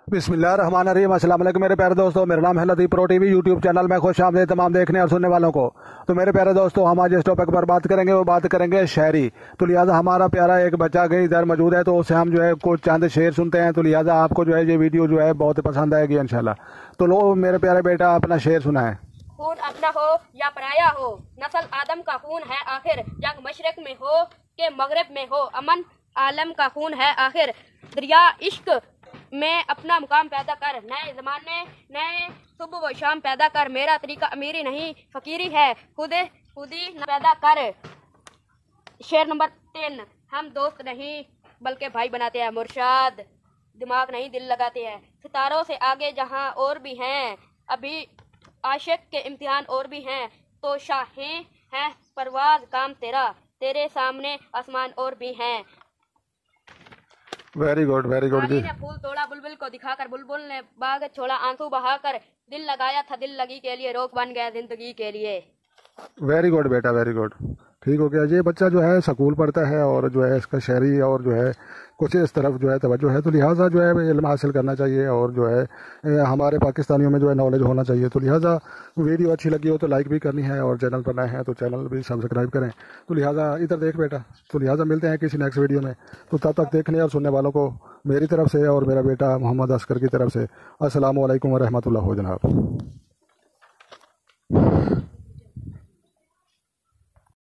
बिस्मिल्लाहिर्रहमानिर्रहीम। अस्सलाम वालेकुम मेरे प्यारे दोस्तों, मेरा नाम है लतीफ़ प्रो टीवी यूट्यूब चैनल में खुश आमदीद तमाम देखने और सुनने वालों को। तो मेरे प्यारे दोस्तों, हम आज इस टॉपिक पर बात करेंगे, वो बात करेंगे शायरी। तो लिहाजा हमारा प्यारा एक बच्चा कहीं इधर मौजूद है, तो उससे हम जो है कुछ चंद शेर सुनते हैं। तो लिहाजा आपको जो है ये वीडियो जो है बहुत पसंद आएगी इंशाल्लाह। तो लो मेरे प्यारे बेटा अपना शेर सुनाए। खून अपना हो या पराया हो, नस्ल आदम का खून है आखिर। जंग मशरक में हो के मगरब में हो, अमन आलम का खून है आखिर। दरिया इश्क में अपना मुकाम पैदा कर, नए जमाने नए सुबह व शाम पैदा कर। मेरा तरीका अमीरी नहीं फकीरी है, खुदी न पैदा कर। शेर नंबर 3, हम दोस्त नहीं बल्कि भाई बनाते हैं, मुर्शाद दिमाग नहीं दिल लगाते हैं। सितारों से आगे जहां और भी हैं, अभी आशिक के इम्तिहान और भी हैं। तो शाहें हैं परवाज काम तेरा, तेरे सामने आसमान और भी हैं। वेरी गुड जी। ने फूल तोड़ा बुलबुल को दिखाकर, बुलबुल ने बाग छोड़ा आंसू बहाकर। दिल लगाया था दिल लगी के लिए, रोक बन गया जिंदगी के लिए। वेरी गुड बेटा, वेरी गुड। ठीक हो गया। ये बच्चा जो है स्कूल पढ़ता है और जो है इसका शायरी और जो है कुछ इस तरफ जो है तवज्जो है, तो लिहाजा जो है इल्म हासिल करना चाहिए और जो है हमारे पाकिस्तानियों में जो है नॉलेज होना चाहिए। तो लिहाजा वीडियो अच्छी लगी हो तो लाइक भी करनी है और चैनल पर नए हैं तो चैनल भी सब्सक्राइब करें। तो लिहाजा इधर देख बेटा, तो लिहाजा मिलते हैं किसी नेक्स्ट वीडियो में। तो तब तक देखने और सुनने वालों को मेरी तरफ से और मेरा बेटा मोहम्मद अस्कर की तरफ से अस्सलामु अलैकुम व रहमतुल्लाह हो जनाब।